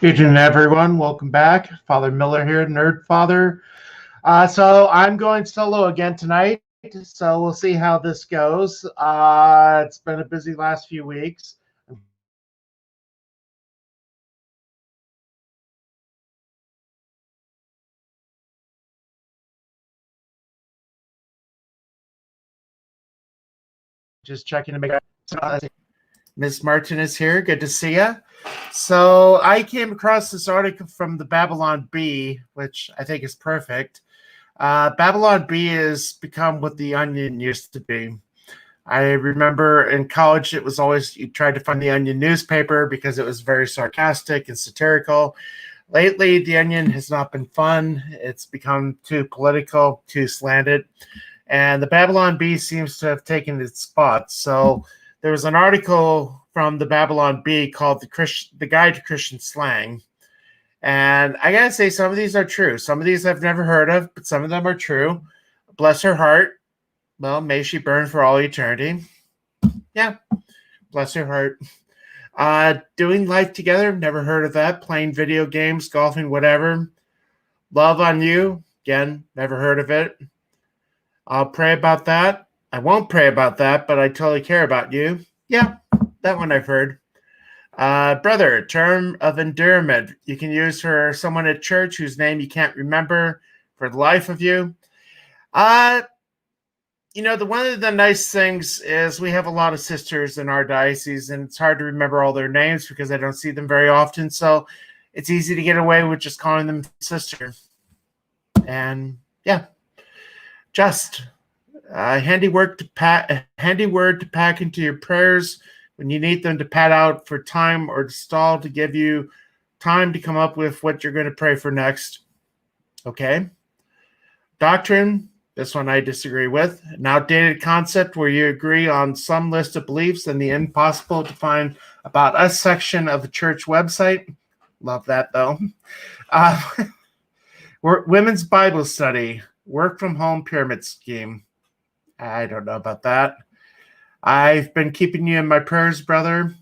Evening, everyone. Welcome back. Father Miller here, Nerd Father. So I'm going solo again tonight. So we'll see how this goes. It's been a busy last few weeks. Just checking to make sure. Ms. Martin is here. Good to see you. So I came across this article from the Babylon Bee, which I think is perfect. Babylon Bee has become what the Onion used to be. I remember in college, it was always, you tried to find the Onion newspaper because it was very sarcastic and satirical. Lately, the Onion has not been fun. It's become too political, too slanted. And the Babylon Bee seems to have taken its spot. So there was an article from the Babylon Bee called The Guide to Christian Slang. And I got to say, some of these are true. Some of these I've never heard of, but some of them are true. Bless her heart. Well, may she burn for all eternity. Yeah, bless her heart. Doing life together, never heard of that. Playing video games, golfing, whatever. Love on you, again, never heard of it. I'll pray about that. I won't pray about that, but I totally care about you. Yeah, that one I've heard. Brother, term of endearment you can use for someone at church whose name you can't remember for the life of you. One of the nice things is we have a lot of sisters in our diocese, and it's hard to remember all their names because I don't see them very often. So it's easy to get away with just calling them sister. And yeah, just a handy word to pack into your prayers when you need them to pad out for time or to stall to give you time to come up with what you're going to pray for next. Okay. Doctrine. This one I disagree with. An outdated concept where you agree on some list of beliefs in the impossible to find about us section of the church website. Love that, though. Women's Bible study. Work from home pyramid scheme. I don't know about that. I've been keeping you in my prayers, brother.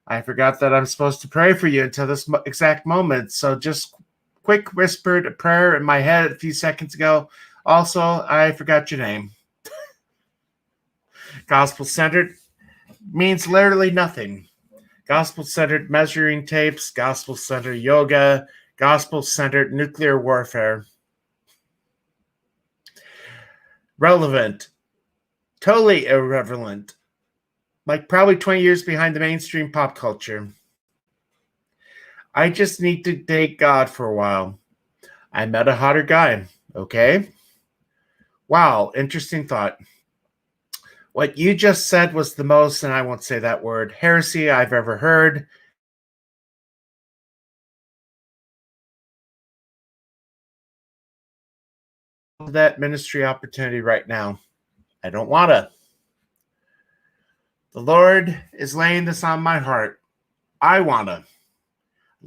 I forgot that I'm supposed to pray for you until this exact moment. So just quick whispered a prayer in my head a few seconds ago. Also, I forgot your name. Gospel-centered means literally nothing. Gospel-centered measuring tapes, gospel-centered yoga, gospel-centered nuclear warfare. Relevant. Totally irrelevant. Like probably 20 years behind the mainstream pop culture. I just need to date God for a while. I met a hotter guy. Okay. Wow, interesting thought. What you just said was the most, and I won't say that word, heresy I've ever heard. That ministry opportunity right now. I don't want to. The Lord is laying this on my heart. I want to.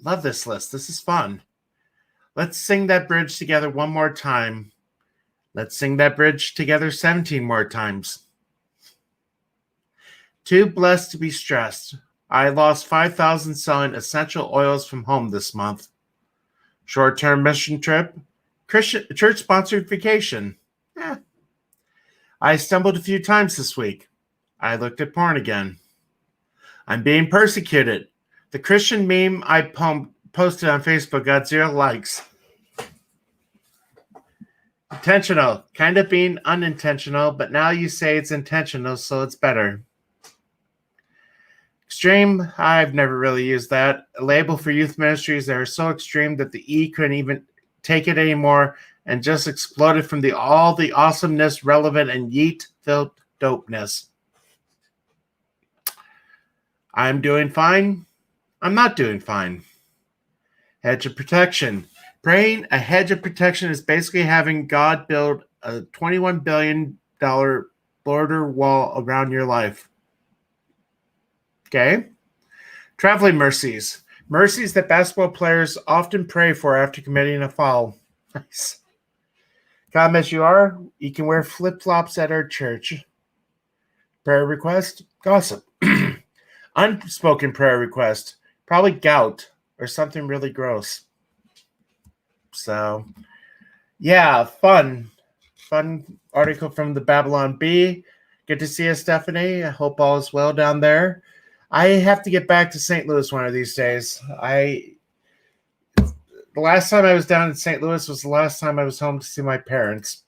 Love this list. This is fun. Let's sing that bridge together one more time. Let's sing that bridge together 17 more times. Too blessed to be stressed. I lost 5,000 selling essential oils from home this month. Short-term mission trip. Church-sponsored vacation. I stumbled a few times this week. I looked at porn again. I'm being persecuted. The Christian meme I posted on Facebook got 0 likes. Intentional. Kind of being unintentional, but now you say it's intentional, so it's better. Extreme. I've never really used that. A label for youth ministries that are so extreme that the E couldn't even take it anymore and just exploded from all the awesomeness, relevant, and yeet-filled dopeness. I'm doing fine. I'm not doing fine. Hedge of protection. Praying a hedge of protection is basically having God build a $21 billion border wall around your life. Okay? Traveling mercies. Mercies that basketball players often pray for after committing a foul. Nice. Come as you are, you can wear flip-flops at our church. Prayer request? Gossip. Unspoken prayer request. Probably gout. or something really gross. So, yeah, fun article from the Babylon Bee. Good to see you, Stephanie. I hope all is well down there. I have to get back to St. Louis one of these days. The last time I was down in St. Louis was the last time I was home to see my parents.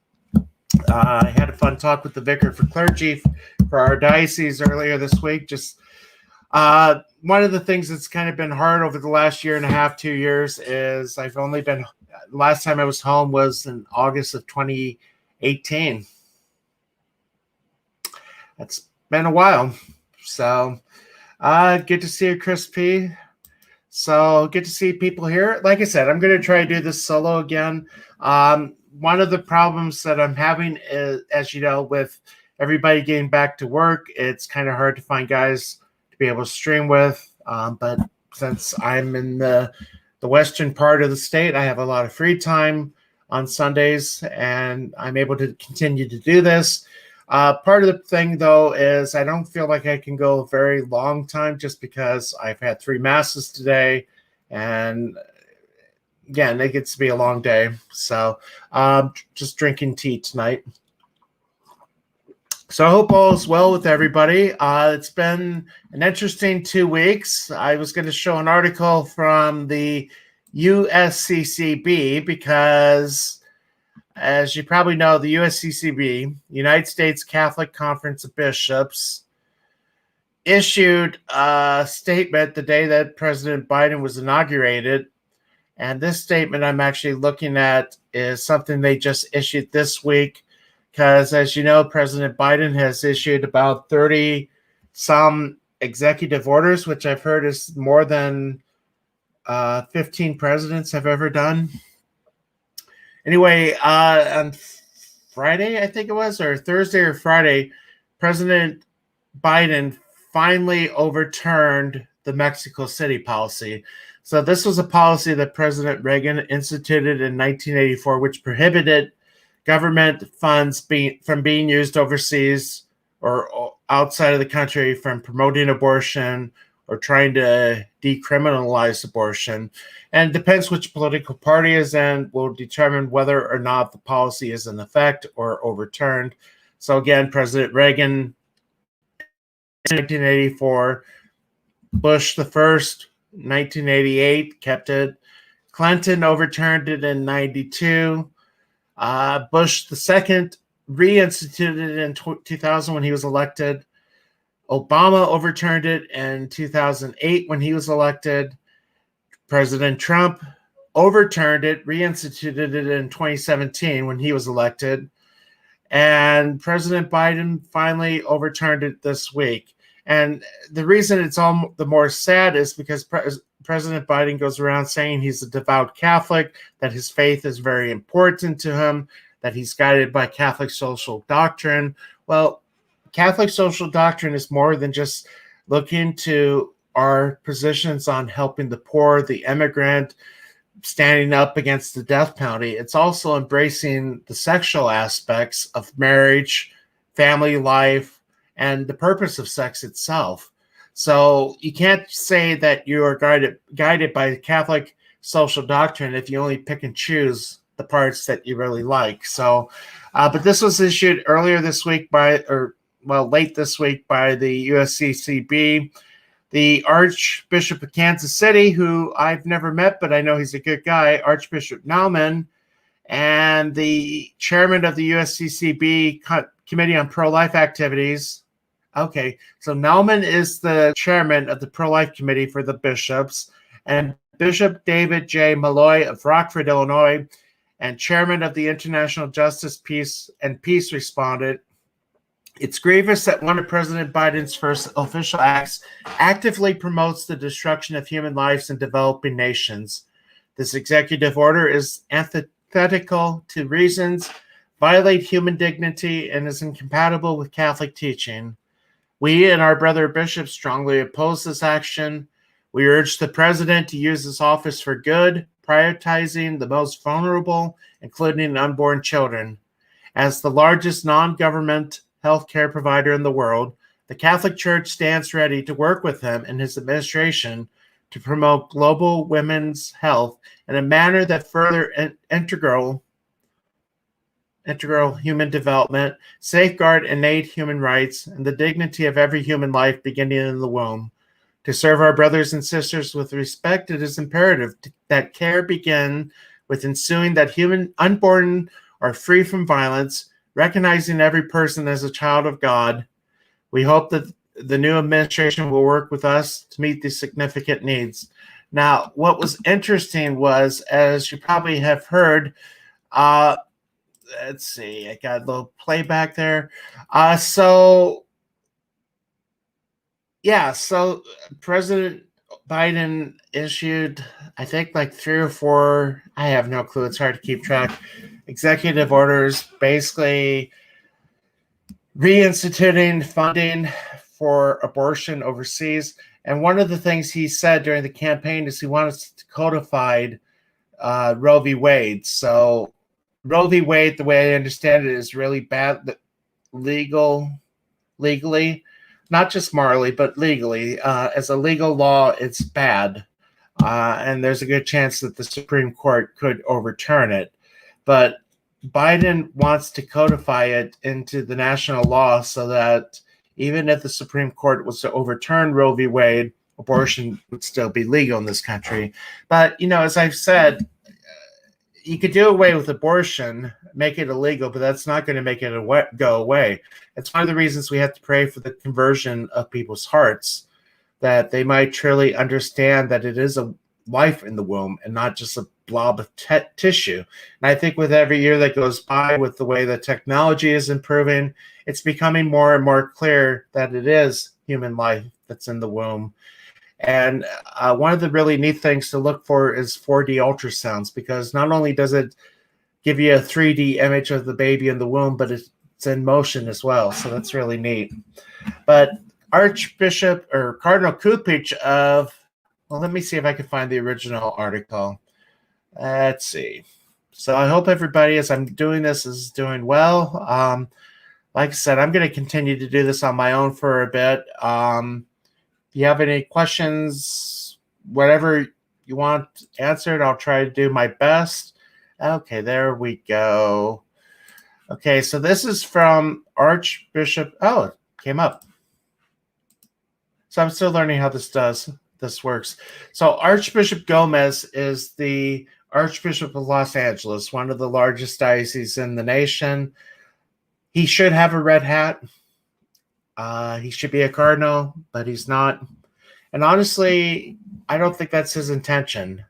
I had a fun talk with the vicar for clergy for our diocese earlier this week. Just one of the things that's kind of been hard over the last year and a half, 2 years, is I've only been, last time I was home was in August of 2018. That's been a while. So good to see you, Chris P. So good to see people here. Like I said, I'm going to try to do this solo again. One of the problems that I'm having is, as you know, with everybody getting back to work, it's kind of hard to find guys to be able to stream with. But since I'm in the western part of the state, I have a lot of free time on Sundays, and I'm able to continue to do this. Part of the thing, though, is I don't feel like I can go a very long time just because I've had 3 masses today, and again, it gets to be a long day. So just drinking tea tonight. So I hope all is well with everybody. It's been an interesting 2 weeks. I was going to show an article from the USCCB because, as you probably know, the USCCB, United States Catholic Conference of Bishops, issued a statement the day that President Biden was inaugurated. And this statement I'm actually looking at is something they just issued this week because, as you know, President Biden has issued about 30 some executive orders, which I've heard is more than 15 presidents have ever done. Anyway, on Friday, I think it was, or Thursday or Friday, President Biden finally overturned the Mexico City policy. So this was a policy that President Reagan instituted in 1984, which prohibited government funds from being used overseas or outside of the country from promoting abortion or trying to decriminalize abortion. And it depends which political party is in, will determine whether or not the policy is in effect or overturned. So again, President Reagan in 1984, Bush the first, 1988, kept it. Clinton overturned it in 92. Bush the second reinstituted it in 2000 when he was elected. Obama overturned it in 2008 when he was elected. President Trump overturned it, reinstituted it in 2017 when he was elected. And President Biden finally overturned it this week. And the reason it's all the more sad is because President Biden goes around saying he's a devout Catholic, that his faith is very important to him, that he's guided by Catholic social doctrine. Well, Catholic social doctrine is more than just looking to our positions on helping the poor, the immigrant, standing up against the death penalty. It's also embracing the sexual aspects of marriage, family life, and the purpose of sex itself. So you can't say that you are guided by Catholic social doctrine if you only pick and choose the parts that you really like. So, but this was issued earlier this week late this week by the USCCB. The Archbishop of Kansas City, who I've never met, but I know he's a good guy, Archbishop Naumann, and the chairman of the USCCB Committee on Pro-Life Activities. Okay, so Naumann is the chairman of the Pro-Life Committee for the bishops, and Bishop David J. Malloy of Rockford, Illinois, and chairman of the International Justice Peace responded, "It's grievous that one of President Biden's first official acts actively promotes the destruction of human lives in developing nations. This executive order is antithetical to reasons, violate human dignity, and is incompatible with Catholic teaching. We and our brother bishops strongly oppose this action. We urge the president to use his office for good, prioritizing the most vulnerable, including unborn children. As the largest non-government healthcare provider in the world, the Catholic Church stands ready to work with him and his administration to promote global women's health in a manner that further integral human development, safeguard innate human rights, and the dignity of every human life beginning in the womb. To serve our brothers and sisters with respect, it is imperative that care begin with ensuing that human unborn are free from violence, recognizing every person as a child of God. We hope that the new administration will work with us to meet these significant needs. Now, what was interesting was, as you probably have heard, let's see, I got a little playback there. So President Biden issued, I think, like 3 or 4, I have no clue, it's hard to keep track, executive orders basically reinstituting funding for abortion overseas. And one of the things he said during the campaign is he wanted to codify Roe v. Wade. So Roe v. Wade, the way I understand it, is really bad legally, not just morally, but legally. As a legal law, it's bad. And there's a good chance that the Supreme Court could overturn it. But Biden wants to codify it into the national law so that even if the Supreme Court was to overturn Roe v. Wade, abortion would still be legal in this country. But, as I've said, you could do away with abortion, make it illegal, but that's not going to make it go away. It's one of the reasons we have to pray for the conversion of people's hearts, that they might truly understand that it is a life in the womb and not just a blob of tissue. And I think with every year that goes by, with the way that technology is improving, it's becoming more and more clear that it is human life that's in the womb. And one of the really neat things to look for is 4D ultrasounds, because not only does it give you a 3D image of the baby in the womb, but it's in motion as well. So that's really neat. But Archbishop or Cardinal Cupich let me see if I can find the original article. Let's see. So I hope everybody, as I'm doing this, is doing well. Like I said, I'm going to continue to do this on my own for a bit. If you have any questions, whatever you want answered, I'll try to do my best. Okay, there we go. Okay, so this is from Archbishop. Oh, it came up. So I'm still learning how this works. So Archbishop Gomez is the Archbishop of Los Angeles, one of the largest dioceses in the nation. He should have a red hat. He should be a cardinal, but he's not. And honestly, I don't think that's his intention.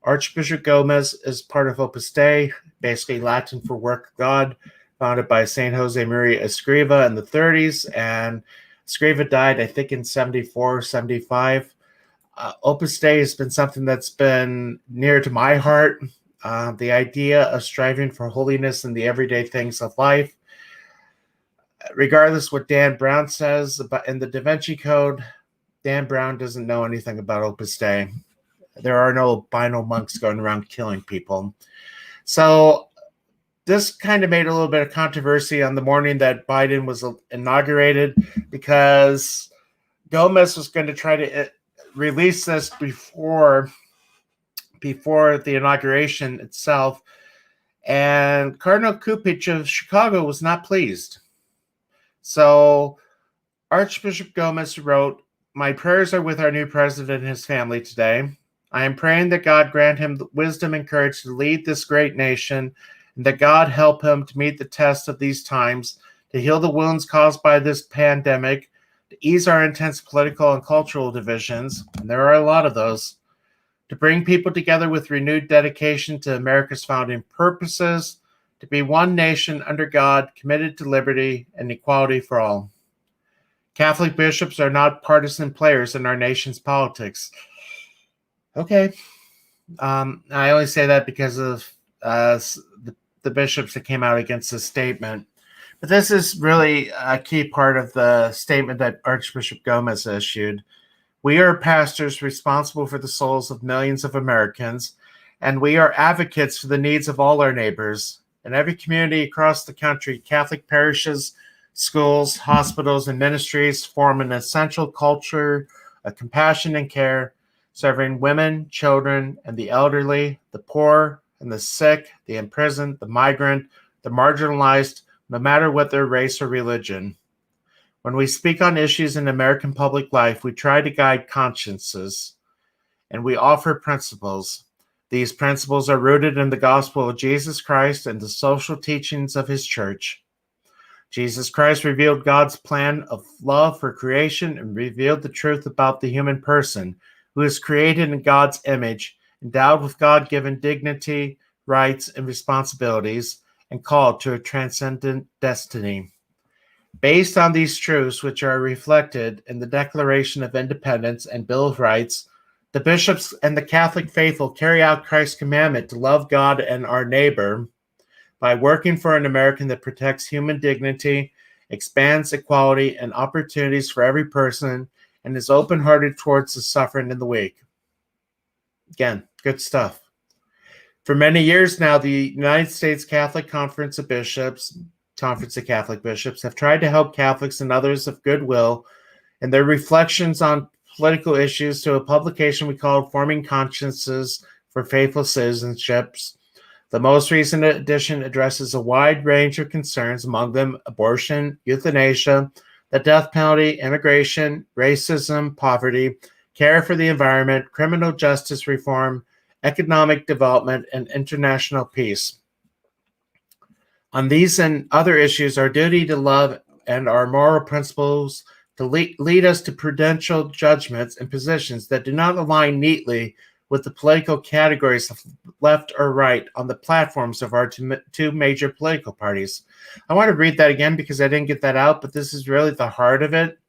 Archbishop Gomez is part of Opus Dei, basically Latin for work of God, founded by St. Jose Maria Escriva in the 30s. And Escriva died, I think, in 74, 75. Opus Dei has been something that's been near to my heart. The idea of striving for holiness in the everyday things of life. Regardless what Dan Brown says about in the Da Vinci Code, Dan Brown doesn't know anything about Opus Dei. There are no albino monks going around killing people. So this kind of made a little bit of controversy on the morning that Biden was inaugurated, because Gomez was going to try to release this before the inauguration itself. And Cardinal Cupich of Chicago was not pleased. So Archbishop Gomez wrote, "My prayers are with our new president and his family today. I am praying that God grant him the wisdom and courage to lead this great nation, and that God help him to meet the test of these times, to heal the wounds caused by this pandemic, to ease our intense political and cultural divisions," and there are a lot of those, "to bring people together with renewed dedication to America's founding purposes, to be one nation under God, committed to liberty and equality for all. Catholic bishops are not partisan players in our nation's politics." Okay. I only say that because of the bishops that came out against this statement. But this is really a key part of the statement that Archbishop Gomez issued. "We are pastors responsible for the souls of millions of Americans, and we are advocates for the needs of all our neighbors. In every community across the country, Catholic parishes, schools, hospitals, and ministries form an essential culture of compassion and care, serving women, children, and the elderly, the poor and the sick, the imprisoned, the migrant, the marginalized, no matter what their race or religion. When we speak on issues in American public life, we try to guide consciences and we offer principles. These principles are rooted in the gospel of Jesus Christ and the social teachings of his church. Jesus Christ revealed God's plan of love for creation and revealed the truth about the human person, who is created in God's image, endowed with God-given dignity, rights, and responsibilities, and called to a transcendent destiny. Based on these truths, which are reflected in the Declaration of Independence and Bill of Rights, the bishops and the Catholic faithful carry out Christ's commandment to love God and our neighbor by working for an America that protects human dignity, expands equality and opportunities for every person, and is open-hearted towards the suffering and the weak. Again, good stuff. For many years now, the United States Catholic Conference of Catholic Bishops, have tried to help Catholics and others of goodwill in their reflections on political issues through a publication we called Forming Consciences for Faithful Citizenships. The most recent edition addresses a wide range of concerns, among them abortion, euthanasia, the death penalty, immigration, racism, poverty, care for the environment, criminal justice reform, economic development, and international peace. On these and other issues, our duty to love and our moral principles to lead us to prudential judgments and positions that do not align neatly with the political categories of left or right on the platforms of our two major political parties. I want to read that again because I didn't get that out, but this is really the heart of it.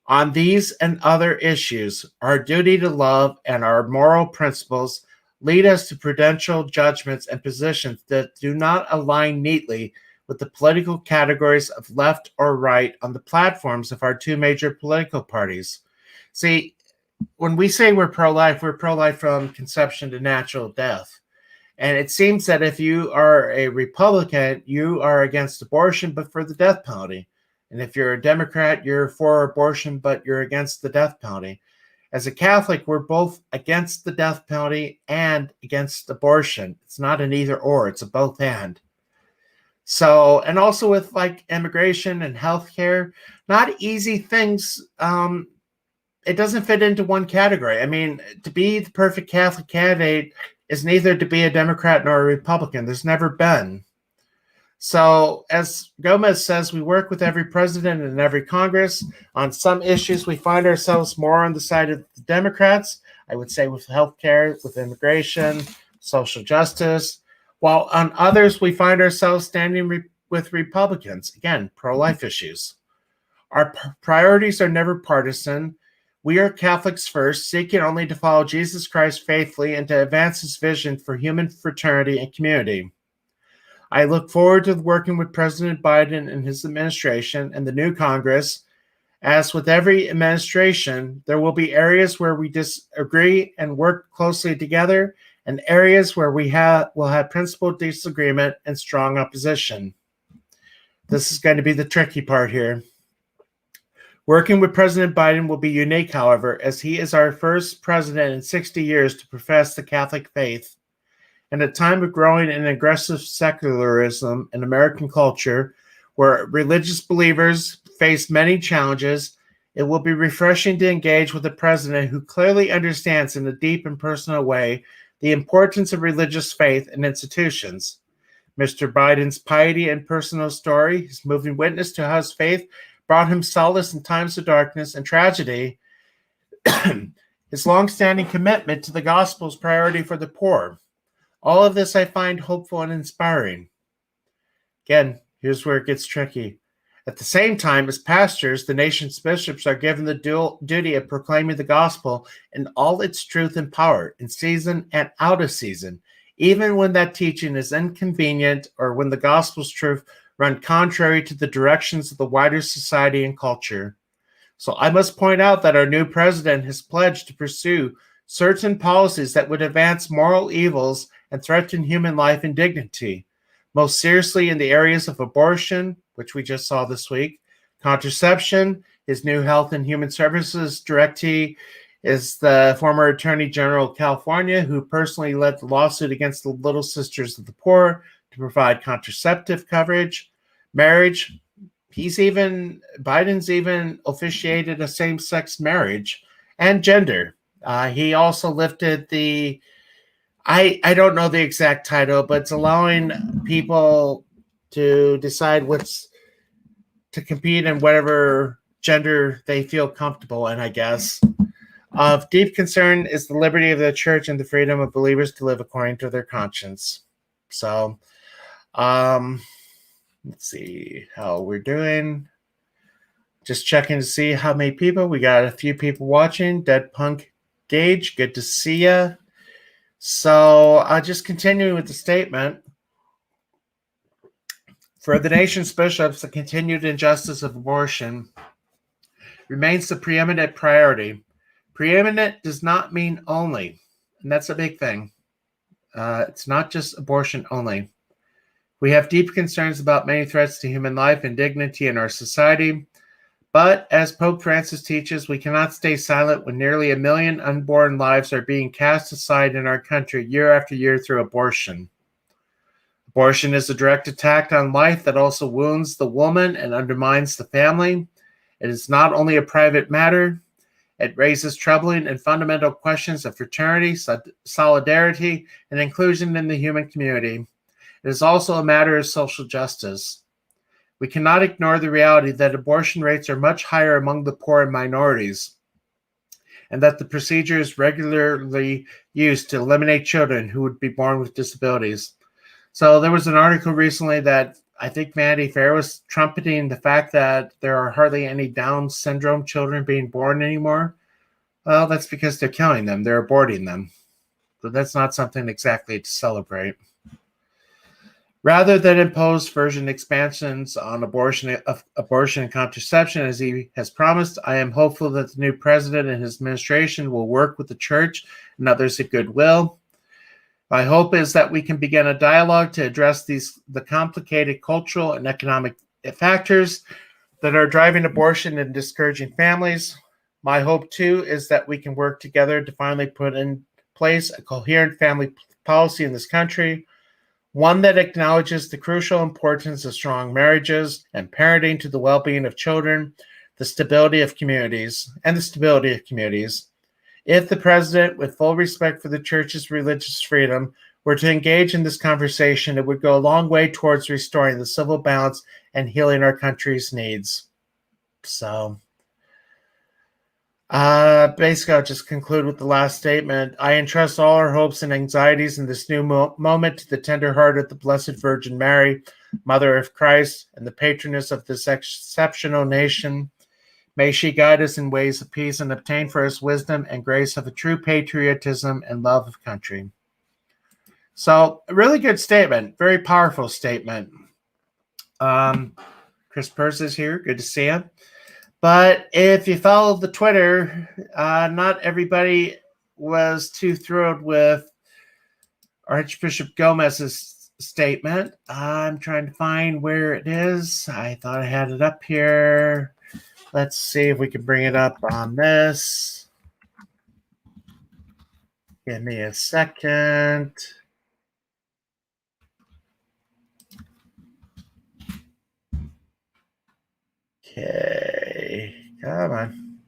On these and other issues, our duty to love and our moral principles lead us to prudential judgments and positions that do not align neatly with the political categories of left or right on the platforms of our two major political parties. See, when we say we're pro-life from conception to natural death. And it seems that if you are a Republican, you are against abortion, but for the death penalty. And if you're a Democrat, you're for abortion, but you're against the death penalty. As a Catholic, we're both against the death penalty and against abortion. It's not an either or, it's a both and. So, and also with like immigration and healthcare, not easy things. It doesn't fit into one category. I mean, to be the perfect Catholic candidate is neither to be a Democrat nor a Republican. There's never been. So, as Gomez says, we work with every president and every Congress. On some issues, we find ourselves more on the side of the Democrats. I would say with healthcare, with immigration, social justice. While on others, we find ourselves standing with Republicans. Again, pro-life issues. Our priorities are never partisan. We are Catholics first, seeking only to follow Jesus Christ faithfully and to advance his vision for human fraternity and community. I look forward to working with President Biden and his administration and the new Congress. As with every administration, there will be areas where we disagree and work closely together, and areas where we will have principled disagreement and strong opposition. This is going to be the tricky part here. Working with President Biden will be unique, however, as he is our first president in 60 years to profess the Catholic faith. In a time of growing and aggressive secularism in American culture, where religious believers face many challenges, it will be refreshing to engage with a president who clearly understands in a deep and personal way the importance of religious faith and institutions. Mr. Biden's piety and personal story, his moving witness to how his faith brought him solace in times of darkness and tragedy, his long-standing commitment to the gospel's priority for the poor. All of this I find hopeful and inspiring. Again, here's where it gets tricky. At the same time, as pastors, the nation's bishops are given the dual duty of proclaiming the gospel in all its truth and power, in season and out of season, even when that teaching is inconvenient or when the gospel's truth run contrary to the directions of the wider society and culture. So I must point out that our new president has pledged to pursue certain policies that would advance moral evils and threaten human life and dignity, most seriously in the areas of abortion, which we just saw this week, contraception, his new Health and Human Services directee is the former Attorney General of California, who personally led the lawsuit against the Little Sisters of the Poor to provide contraceptive coverage, marriage. Biden's even officiated a same-sex marriage and gender. He also lifted I don't know the exact title, but it's allowing people to decide to compete in whatever gender they feel comfortable in, I guess. Of deep concern is the liberty of the church and the freedom of believers to live according to their conscience. So, let's see how we're doing. Just checking to see how many people. We got a few people watching. Dead Punk Gage, good to see ya. So I'll just continue with the statement. For the nation's bishops, the continued injustice of abortion remains the preeminent priority. Preeminent does not mean only, and that's a big thing. It's not just abortion only. We have deep concerns about many threats to human life and dignity in our society, but as Pope Francis teaches, we cannot stay silent when nearly 1 million unborn lives are being cast aside in our country year after year through abortion. Abortion is a direct attack on life that also wounds the woman and undermines the family. It is not only a private matter, it raises troubling and fundamental questions of fraternity, solidarity, and inclusion in the human community. It is also a matter of social justice. We cannot ignore the reality that abortion rates are much higher among the poor and minorities, and that the procedure is regularly used to eliminate children who would be born with disabilities. So there was an article recently that I think Vanity Fair was trumpeting the fact that there are hardly any Down syndrome children being born anymore. Well, that's because they're killing them. They're aborting them. So that's not something exactly to celebrate. Rather than impose version expansions on abortion and contraception, as he has promised, I am hopeful that the new president and his administration will work with the church and others of goodwill. My hope is that we can begin a dialogue to address the complicated cultural and economic factors that are driving abortion and discouraging families. My hope, too, is that we can work together to finally put in place a coherent family policy in this country, one that acknowledges the crucial importance of strong marriages and parenting to the well-being of children, the stability of communities. If the president, with full respect for the church's religious freedom, were to engage in this conversation, it would go a long way towards restoring the civil balance and healing our country's needs. So, basically, I'll just conclude with the last statement. I entrust all our hopes and anxieties in this new moment to the tender heart of the Blessed Virgin Mary, Mother of Christ, and the patroness of this exceptional nation. May she guide us in ways of peace and obtain for us wisdom and grace of a true patriotism and love of country. So, a really good statement, very powerful statement. Chris Perz is here. Good to see you. But if you follow the Twitter, not everybody was too thrilled with Archbishop Gomez's statement. I'm trying to find where it is. I thought I had it up here. Let's see if we can bring it up on this. Give me a second. Okay, come on.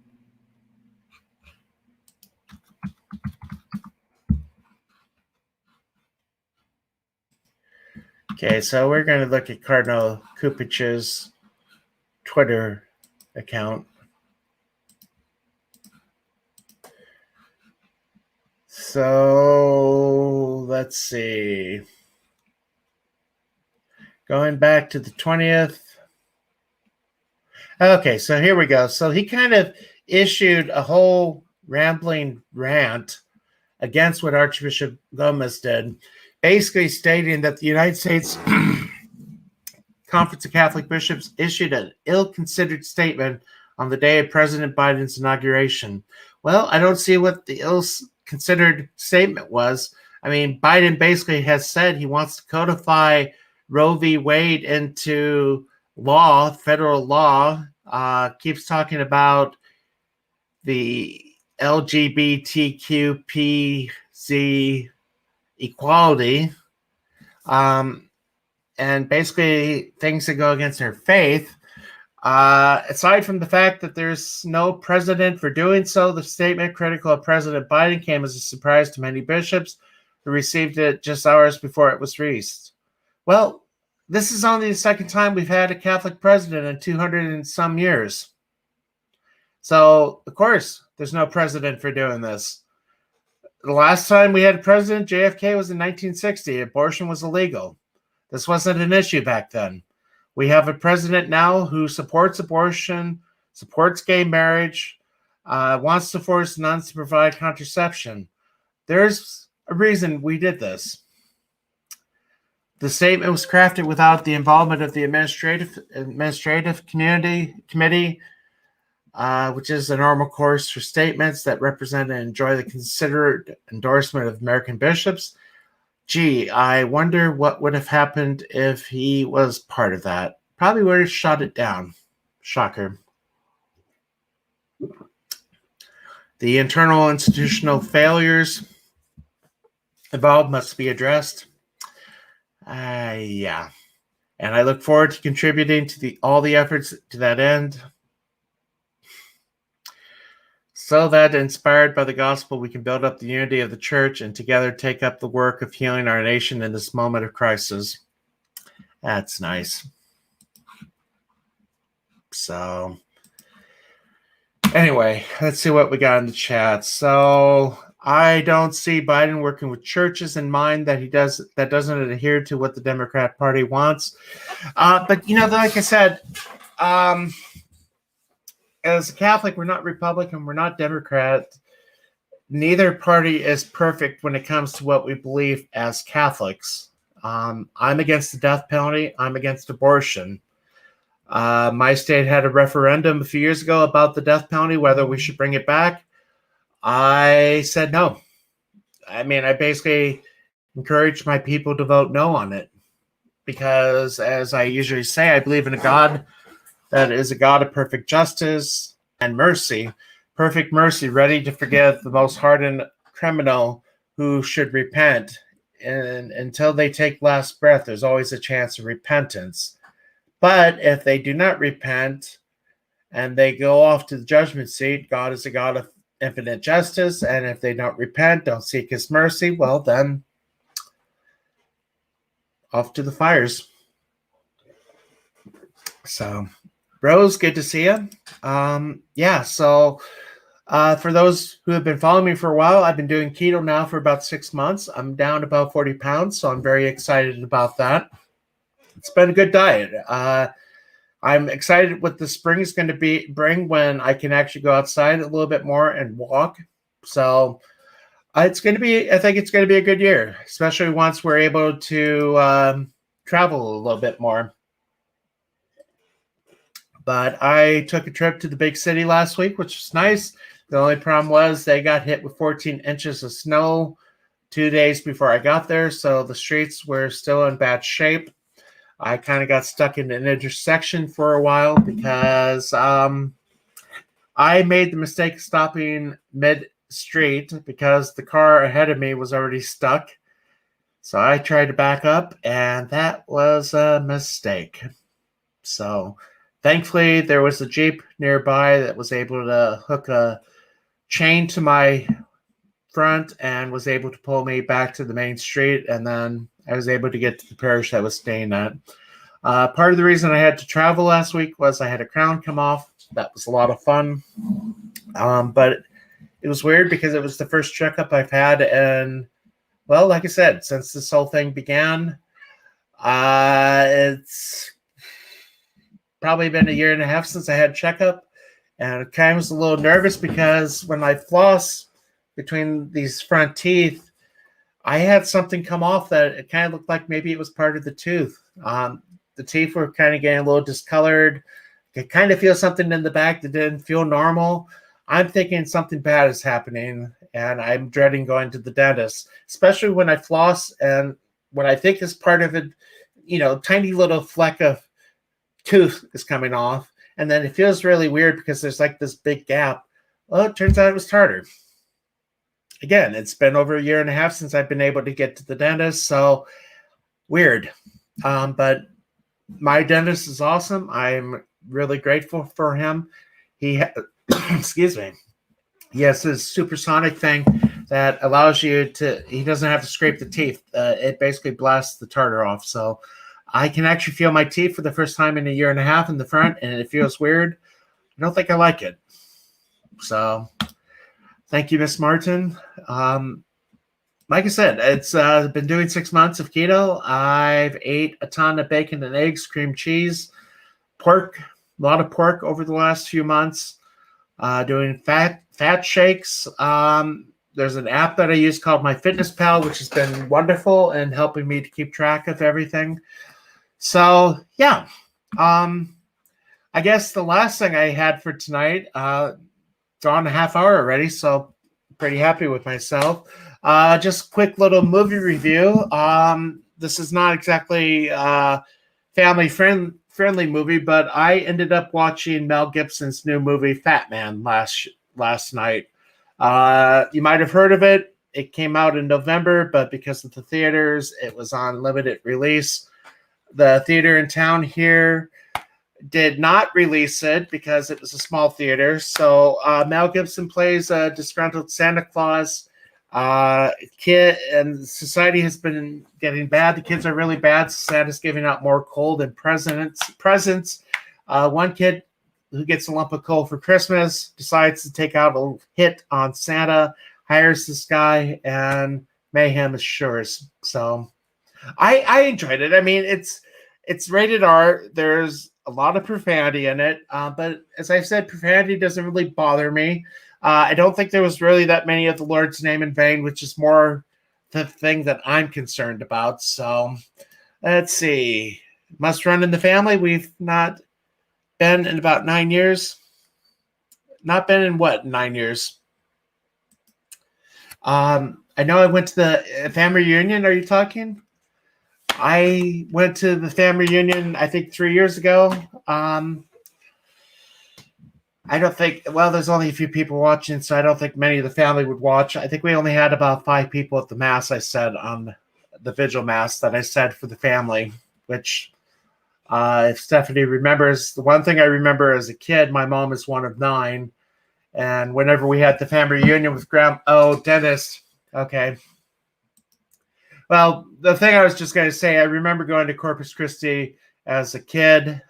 Okay, so we're going to look at Cardinal Cupich's Twitter account. So let's see. Going back to the 20th. Okay, so here we go. So he kind of issued a whole rambling rant against what Archbishop Gomez did, basically stating that the United States Conference of Catholic Bishops issued an ill-considered statement on the day of President Biden's inauguration. Well, I don't see what the ill-considered statement was. I mean, Biden basically has said he wants to codify Roe v. Wade into law, federal law, keeps talking about the LGBTQPZ equality, and basically things that go against her faith. Aside from the fact that there's no precedent for doing so, the statement critical of President Biden came as a surprise to many bishops who received it just hours before it was released. Well, this is only the second time we've had a Catholic president in 200 and some years. So, of course, there's no precedent for doing this. The last time we had a president, JFK, was in 1960. Abortion was illegal. This wasn't an issue back then. We have a president now who supports abortion, supports gay marriage, wants to force nuns to provide contraception. There's a reason we did this. The statement was crafted without the involvement of the administrative committee, which is a normal course for statements that represent and enjoy the considered endorsement of American bishops. Gee, I wonder what would have happened if he was part of that. Probably would have shot it down. Shocker. The internal institutional failures involved must be addressed. Yeah. And I look forward to contributing to all the efforts to that end. So that, inspired by the gospel, we can build up the unity of the church and together take up the work of healing our nation in this moment of crisis. That's nice. So, anyway, let's see what we got in the chat. So, I don't see Biden working with churches in mind that doesn't adhere to what the Democrat Party wants. But, like I said, as a Catholic, we're not Republican, we're not Democrat. Neither party is perfect when it comes to what we believe as Catholics. I'm against the death penalty. I'm against abortion. My state had a referendum a few years ago about the death penalty, whether we should bring it back. I said no. I basically encouraged my people to vote no on it because, as I usually say, I believe in a God that is a God of perfect justice and mercy, perfect mercy, ready to forgive the most hardened criminal who should repent. And until they take last breath, there's always a chance of repentance. But if they do not repent and they go off to the judgment seat, God is a God of infinite justice. And if they don't repent, don't seek his mercy, well, then off to the fires. So, Rose, good to see you. So for those who have been following me for a while, I've been doing keto now for about 6 months. I'm down about 40 pounds, so I'm very excited about that. It's been a good diet. I'm excited what the spring is going to bring when I can actually go outside a little bit more and walk. So I think it's going to be a good year, especially once we're able to travel a little bit more. But I took a trip to the big city last week, which was nice. The only problem was they got hit with 14 inches of snow 2 days before I got there, so the streets were still in bad shape. I kind of got stuck in an intersection for a while because I made the mistake of stopping mid-street because the car ahead of me was already stuck. So I tried to back up, and that was a mistake. So thankfully, there was a Jeep nearby that was able to hook a chain to my front and was able to pull me back to the main street. And then I was able to get to the parish I was staying at. Part of the reason I had to travel last week was I had a crown come off. That was a lot of fun. But it was weird because it was the first checkup I've had. And, well, like I said, since this whole thing began, it's probably been 1.5 years since I had a checkup, and I kind of was a little nervous because when I floss between these front teeth, I had something come off that it kind of looked like maybe it was part of the tooth. The teeth were kind of getting a little discolored. I could kind of feel something in the back that didn't feel normal. I'm thinking something bad is happening, and I'm dreading going to the dentist, especially when I floss and what I think is part of it, tiny little fleck of tooth is coming off, and then it feels really weird because there's like this big gap. Well, it turns out it was tartar. Again, it's been over a year and a half since I've been able to get to the dentist, so weird. But my dentist is awesome. I'm really grateful for him. Excuse me. He has this supersonic thing that allows you to, he doesn't have to scrape the teeth. It basically blasts the tartar off. So I can actually feel my teeth for the first time in a year and a half in the front, and it feels weird. I don't think I like it. So thank you, Miss Martin. Like I said, it's been doing 6 months of keto. I've ate a ton of bacon and eggs, cream cheese, pork, a lot of pork over the last few months. Doing fat shakes. There's an app that I use called MyFitnessPal, which has been wonderful and helping me to keep track of everything. So yeah, I guess the last thing I had for tonight, it's on a half hour already, so pretty happy with myself. Just quick little movie review. This is not exactly family friendly movie, but I ended up watching Mel Gibson's new movie Fat Man last night. You might have heard of it. It came out in November, but because of the theaters, it was on limited release. The theater in town here did not release it because it was a small theater. So Mel Gibson plays a disgruntled Santa Claus kid, and society has been getting bad. The kids are really bad. Santa's giving out more coal than presents. One kid who gets a lump of coal for Christmas decides to take out a hit on Santa, hires this guy, and mayhem assures. So I enjoyed it. I mean, it's rated R. There's a lot of profanity in it, but as I said, profanity doesn't really bother me. I don't think there was really that many of the Lord's name in vain, which is more the thing that I'm concerned about. So let's see. Must Run in the Family. We've not been in about 9 years. Not been in what, 9 years? I know I went to the family reunion. Are you talking? I went to the family reunion, I think 3 years ago. I don't think, well, there's only a few people watching, so I don't think many of the family would watch. I think we only had about 5 people at the mass I said on the vigil mass that I said for the family, which, if Stephanie remembers, the one thing I remember as a kid, my mom is one of 9. And whenever we had the family reunion with dentist. Okay. Well, the thing I was just going to say, I remember going to Corpus Christi as a kid.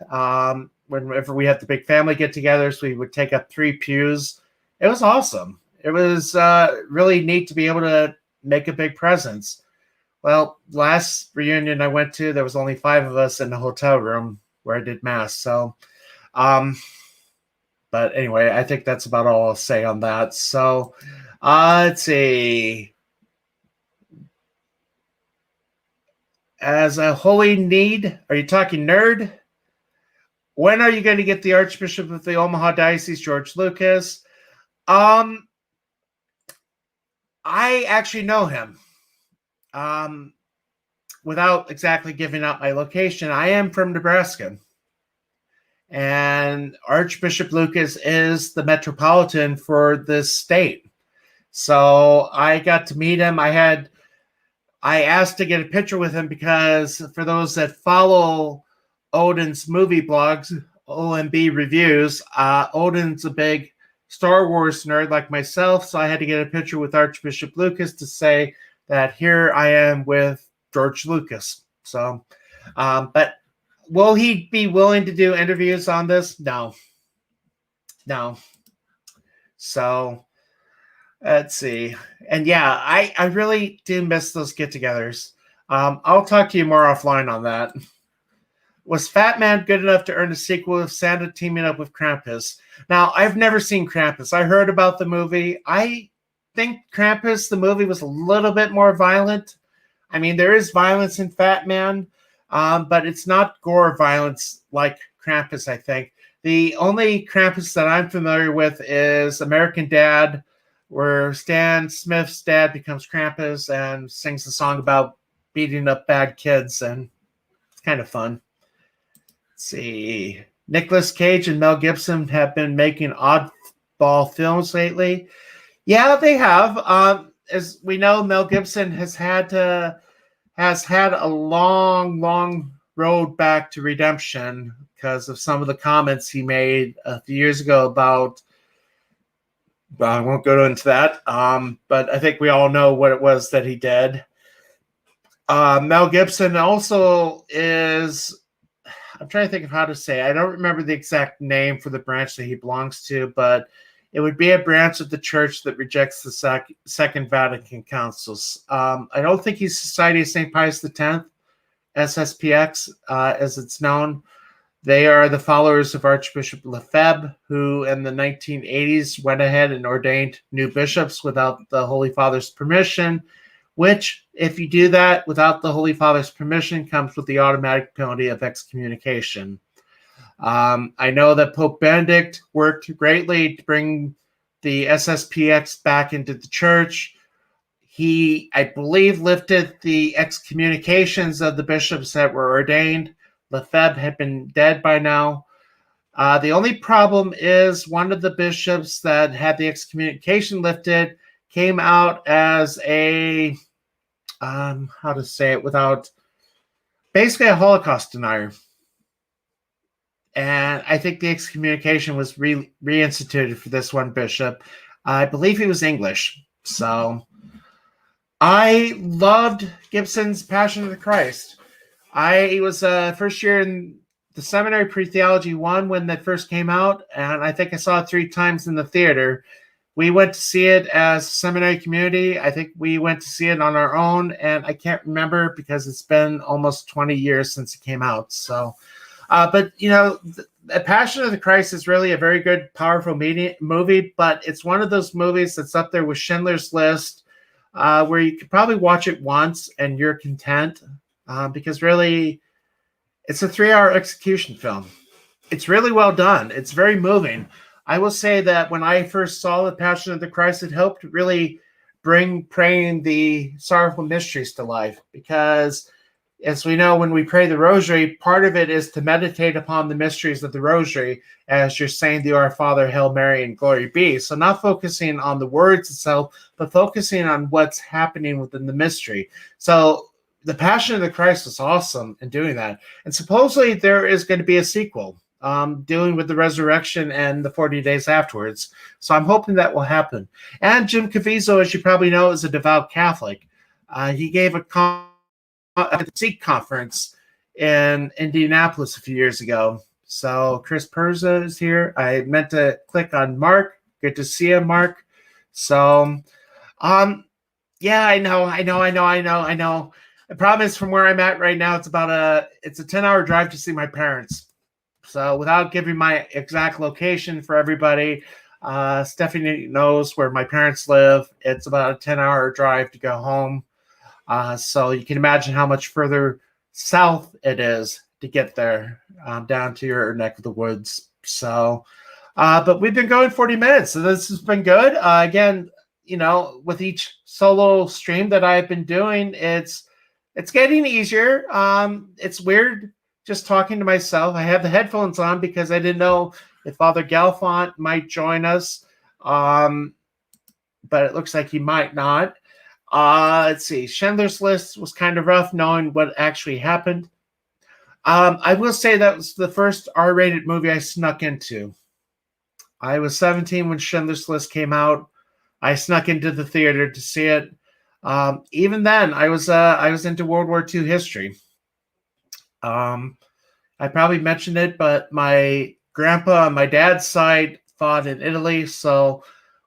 Whenever we had the big family get-togethers, we would take up 3 pews. It was awesome. It was really neat to be able to make a big presence. Well, last reunion I went to, there was only 5 of us in the hotel room where I did mass. So, but anyway, I think that's about all I'll say on that. So, let's see. As a holy need, are you talking nerd? When are you going to get the Archbishop of the Omaha Diocese, George Lucas? I actually know him. Without exactly giving out my location, I am from Nebraska. And Archbishop Lucas is the metropolitan for this state. So I got to meet him. I asked to get a picture with him because for those that follow Odin's movie blogs, OMB reviews, Odin's a big Star Wars nerd like myself, so I had to get a picture with Archbishop Lucas to say that here I am with George Lucas. So, but will he be willing to do interviews on this? No. So, let's see. And yeah, I really do miss those get-togethers. I'll talk to you more offline on that. Was Fat Man good enough to earn a sequel with Santa teaming up with Krampus? Now, I've never seen Krampus. I heard about the movie. I think Krampus, the movie, was a little bit more violent. I mean, there is violence in Fat Man, but it's not gore violence like Krampus, I think. The only Krampus that I'm familiar with is American Dad, where Stan Smith's dad becomes Krampus and sings a song about beating up bad kids, and it's kind of fun. Let's see. Nicolas Cage and Mel Gibson have been making oddball films lately. Yeah, they have. As we know, Mel Gibson has had a long, long road back to redemption because of some of the comments he made a few years ago about. Well, I won't go into that, but I think we all know what it was that he did. Mel Gibson also is. I'm trying to think of how to say. I don't remember the exact name for the branch that he belongs to, but it would be a branch of the church that rejects the Second Vatican Councils. I don't think he's Society of St. Pius X, SSPX, as it's known. They are the followers of Archbishop Lefebvre, who in the 1980s went ahead and ordained new bishops without the Holy Father's permission, which, if you do that without the Holy Father's permission, comes with the automatic penalty of excommunication. I know that Pope Benedict worked greatly to bring the SSPX back into the church. He, I believe, lifted the excommunications of the bishops that were ordained. Lefebvre had been dead by now. The only problem is one of the bishops that had the excommunication lifted came out as a, how to say it without, basically a Holocaust denier. And I think the excommunication was reinstituted for this one bishop. I believe he was English. So I loved Gibson's Passion of the Christ. I was first year in the seminary, pre-theology 1, when that first came out, and I think I saw it 3 times in the theater. We went to see it as a seminary community. I think we went to see it on our own, and I can't remember because it's been almost 20 years since it came out. So, but you know, the Passion of the Christ is really a very good, powerful movie, but it's one of those movies that's up there with Schindler's List, where you could probably watch it once and you're content. Because really, it's a 3-hour execution film. It's really well done. It's very moving. I will say that when I first saw The Passion of the Christ, it helped really bring praying the sorrowful mysteries to life. Because, as we know, when we pray the Rosary, part of it is to meditate upon the mysteries of the Rosary as you're saying the Our Father, Hail Mary, and Glory Be. So not focusing on the words itself, but focusing on what's happening within the mystery. So The Passion of the Christ was awesome in doing that. And supposedly there is going to be a sequel dealing with the resurrection and the 40 days afterwards. So I'm hoping that will happen. And Jim Caviezel, as you probably know, is a devout Catholic. He gave a at the Sikh conference in Indianapolis a few years ago. So Chris Perza is here. I meant to click on Mark. Good to see you, Mark. So, yeah, I know. The problem is, from where I'm at right now, it's a 10-hour drive to see my parents. So without giving my exact location for everybody, Stephanie knows where my parents live. It's about a 10-hour drive to go home. So you can imagine how much further south it is to get there, down to your neck of the woods. So, but we've been going 40 minutes, so this has been good. Again, you know, with each solo stream that I've been doing, it's getting easier. It's weird just talking to myself. I have the headphones on because I didn't know if Father Galfont might join us, but it looks like he might not. Let's see. Schindler's List was kind of rough knowing what actually happened. I will say that was the first R-rated movie I snuck into. I was 17 when Schindler's List came out. I snuck into the theater to see it. Even then, I was into World War II history. I probably mentioned it, but my grandpa on my dad's side fought in Italy, so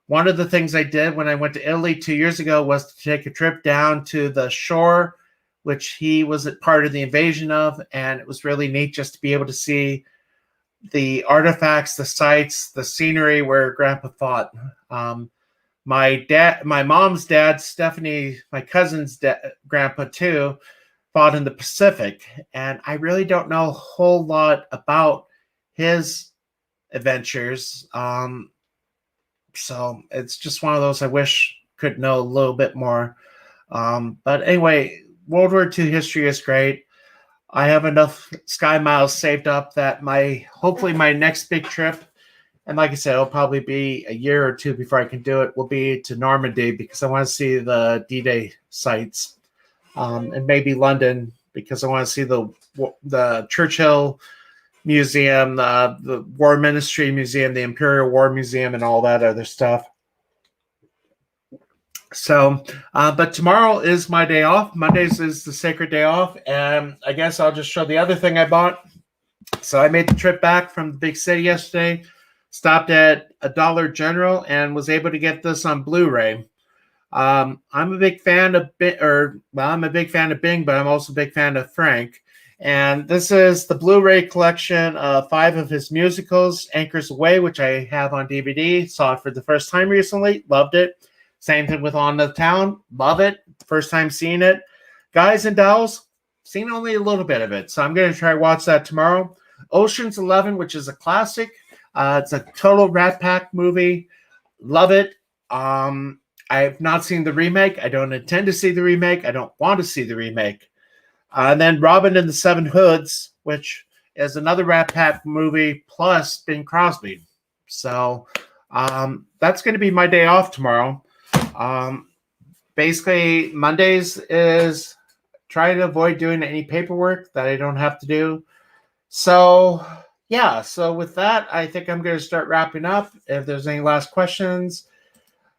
one of the things I did when I went to Italy 2 years ago was to take a trip down to the shore, which he was a part of the invasion of, and it was really neat just to be able to see the artifacts, the sites, the scenery where Grandpa fought. My mom's dad, Stephanie, my cousin's grandpa too, fought in the Pacific, and I really don't know a whole lot about his adventures. So it's just one of those I wish could know a little bit more. But anyway, World War II history is great. I have enough Sky Miles saved up that hopefully my next big trip, and like I said, it'll probably be a year or two before I can do it, will be to Normandy because I want to see the D-Day sites, and maybe London because I want to see the Churchill Museum, the War Ministry Museum, the Imperial War Museum, and all that other stuff. So, but tomorrow is my day off. Mondays is the sacred day off, and I guess I'll just show the other thing I bought. So I made the trip back from the big city yesterday, stopped at a Dollar General, and was able to get this on Blu-ray. I'm a big fan of I'm a big fan of Bing, but I'm also a big fan of Frank. And this is the Blu-ray collection of 5 of his musicals, Anchors Away, which I have on DVD. Saw it for the first time recently, loved it. Same thing with On the Town, love it. First time seeing it. Guys and Dolls, seen only a little bit of it, so I'm going to try to watch that tomorrow. Ocean's 11, which is a classic. It's a total Rat Pack movie. Love it. I have not seen the remake. I don't intend to see the remake. I don't want to see the remake. And then Robin and the Seven Hoods, which is another Rat Pack movie, plus Bing Crosby. So that's going to be my day off tomorrow. Basically, Mondays is trying to avoid doing any paperwork that I don't have to do. So, yeah. So with that, I think I'm going to start wrapping up. If there's any last questions.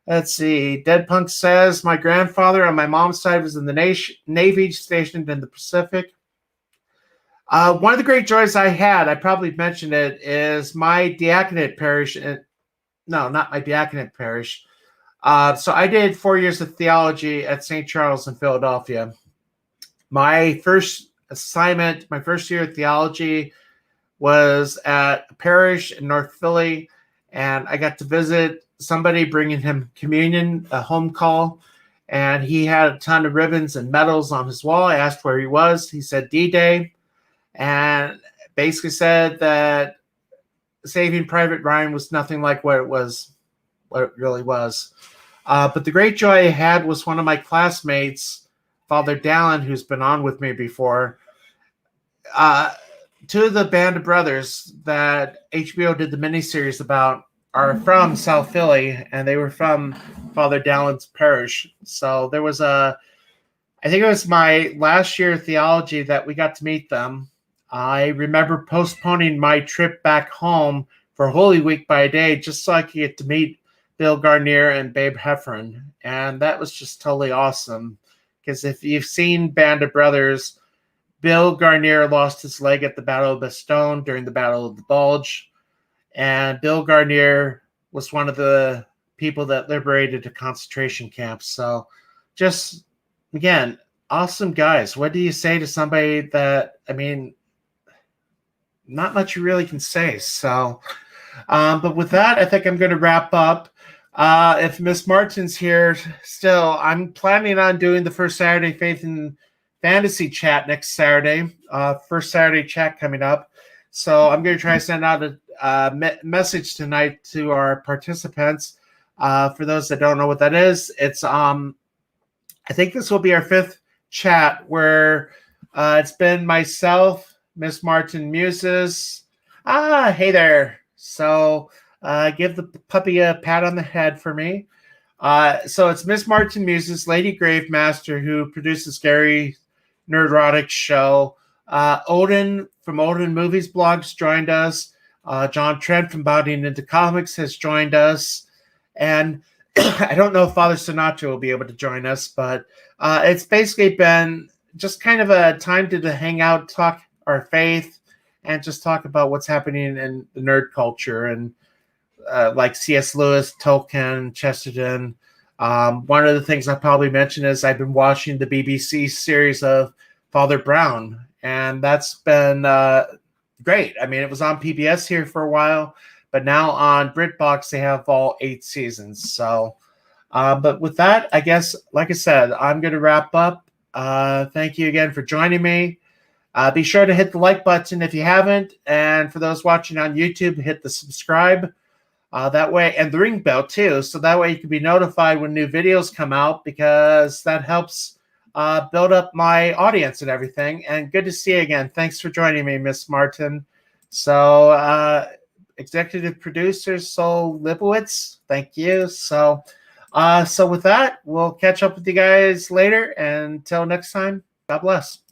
Let's see. Dead Punk says, my grandfather on my mom's side was in the Navy stationed in the Pacific. One of the great joys I had, I probably mentioned it, is my diaconate parish. No, not my diaconate parish. So I did 4 years of theology at St. Charles in Philadelphia. My first assignment, my first year of theology was at a parish in North Philly, and I got to visit somebody bringing him communion, a home call, and he had a ton of ribbons and medals on his wall. I asked where he was. He said D-Day, and basically said that Saving Private Ryan was nothing like what it really was. But the great joy I had was one of my classmates, Father Dallin, who's been on with me before. 2 of the band of brothers that HBO did the miniseries about are from South Philly, and they were from Father Dallin's parish. So there was I think it was my last year of theology that we got to meet them. I remember postponing my trip back home for Holy Week by a day just so I could get to meet Bill Garnier and Babe Heffron. And that was just totally awesome. Because if you've seen Band of Brothers, Bill Garnier lost his leg at the Battle of Bastogne during the Battle of the Bulge. And Bill Garnier was one of the people that liberated a concentration camp. So just, again, awesome guys. What do you say to somebody that, I mean, not much you really can say. So, but with that, I think I'm going to wrap up. If Miss Martin's here still, I'm planning on doing the first Saturday Faith and Fantasy chat next Saturday. First Saturday chat coming up. So I'm going to try to send out a message tonight to our participants. For those that don't know what that is, it's I think this will be our 5th chat where it's been myself, Miss Martin Muses. Hey there. So give the puppy a pat on the head for me. So it's Miss Martin Muses, Lady Gravemaster, who produces Gary Nerdrotic show. Odin from Odin Movies Blogs joined us. John Trent from Bounding Into Comics has joined us. And I don't know if Father Sinatra will be able to join us, but it's basically been just kind of a time to hang out, talk our faith, and just talk about what's happening in the nerd culture. And like C.S. Lewis, Tolkien, Chesterton. One of the things I probably mentioned is I've been watching the BBC series of Father Brown, and that's been great. I mean, it was on PBS here for a while, but now on BritBox, they have all 8 seasons. So, but with that, I guess, like I said, I'm going to wrap up. Thank you again for joining me. Be sure to hit the like button if you haven't. And for those watching on YouTube, hit the subscribe. That way, and the ring bell too. So that way you can be notified when new videos come out, because that helps build up my audience and everything. And good to see you again. Thanks for joining me, Miss Martin. So, executive producer Sol Libowitz, thank you. So with that, we'll catch up with you guys later. And until next time, God bless.